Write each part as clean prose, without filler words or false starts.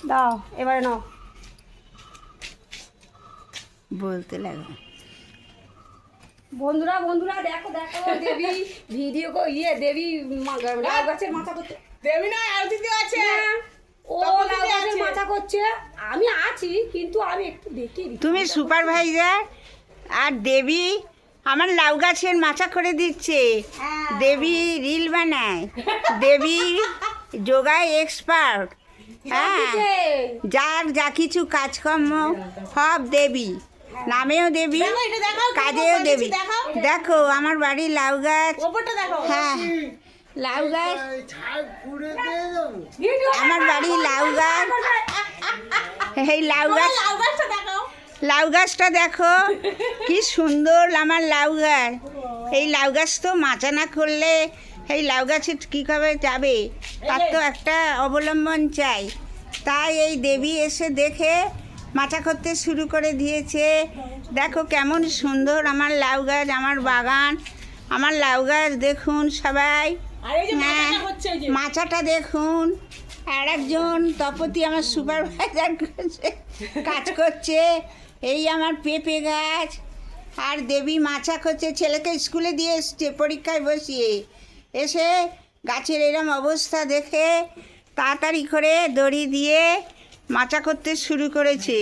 দাও এবারে নাও। বলতে লাগো বন্ধুরা বন্ধুরা দেখো দেখো দেবী ভিডিও দেবী লাউ গাছের মাথা করছে। দেবী না আরতিতে আছে। ও লাউ গাছের মাথা করছে, আমি আছি কিন্তু আমি একটু দেখি। তুমি সুপারভাইজার আর দেবী আমার লাউ গাছের মাচা করে দিচ্ছে। দেবী রিল বানায়, দেবী যোগায় এক্সপার্ট। হ্যাঁ, যার যা কিছু কাজকর্ম সব দেবী, নামেও দেবী, কাজেও দেবী। দেখো আমার বাড়ির লাউ গাছ। হ্যাঁ, লাউ গাছ আমার বাড়ি লাউ গাছ। এই লাউ গাছ, লাউ গাছটা দেখো কি সুন্দর আমার লাউ গাছ। এই লাউ গাছ তো মাচা না করলে এই লাউ গাছে কীভাবে যাবে, তার তো একটা অবলম্বন চাই। তাই এই দেবী এসে দেখে মাচা করতে শুরু করে দিয়েছে। দেখো কেমন সুন্দর আমার লাউ গাছ, আমার বাগান, আমার লাউ গাছ দেখুন সবাই। হ্যাঁ, মাচাটা দেখুন। আর একজন তপতি আমার সুপারভাইজার কাজ করছে। এই আমার পেঁপে গাছ। আর দেবী মাচা করছে, ছেলেকে স্কুলে দিয়ে এসছে পরীক্ষায় বসিয়ে। এসে গাছের এরম অবস্থা দেখে তাড়াতাড়ি করে দড়ি দিয়ে মাচা করতে শুরু করেছে।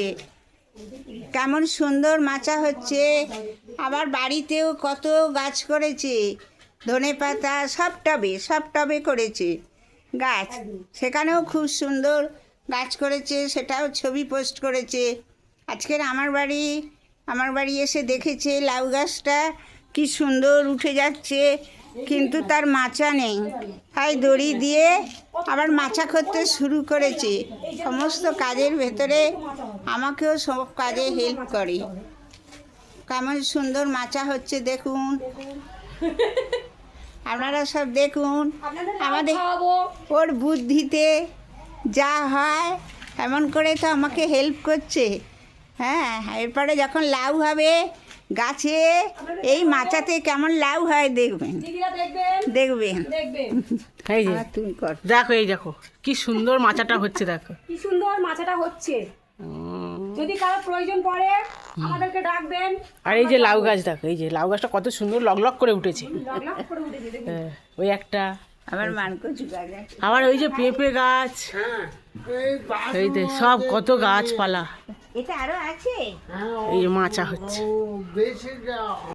কেমন সুন্দর মাচা হচ্ছে। আবার বাড়িতেও কত গাছ করেছে, ধনেপাতা সব টবে করেছে গাছ। সেখানেও খুব সুন্দর গাছ করেছে, সেটাও ছবি পোস্ট করেছে। আজকের আমার বাড়ি এসে দেখেছে লাউ গাছটা কি সুন্দর উঠে যাচ্ছে, কিন্তু তার মাচা নেই। তাই দড়ি দিয়ে আবার মাচা করতে শুরু করেছে। সমস্ত কাজের ভেতরে আমাকেও সব কাজে হেল্প করে। কেমন সুন্দর মাচা হচ্ছে দেখুন, আপনারা সব দেখুন। আমাদের ওর বুদ্ধিতে যা হয় এমন করে তো আমাকে হেল্প করছে। হ্যাঁ, এরপরে যখন লাউ হবে গাছে, এই মাচাতে কেমন লাউ হয় দেখবেন। এই যে তুমি কর। দেখো, এই দেখো কি সুন্দর মাচাটা হচ্ছে। দেখো কি সুন্দর মাচাটা হচ্ছে। যদি কারো প্রয়োজন পড়ে আমাদেরকে ডাকবেন। আর এই যে লাউ গাছ দেখো, এই যে লাউ গাছটা কত সুন্দর লগলগ করে উঠেছে। হ্যাঁ, ওই একটা আবার মানকচু গাছ আছে। আবার ওই যে পেঁপে গাছ, এই যে সব কত গাছপালা। এটা আরো আছে। এই যে মাচা হচ্ছে।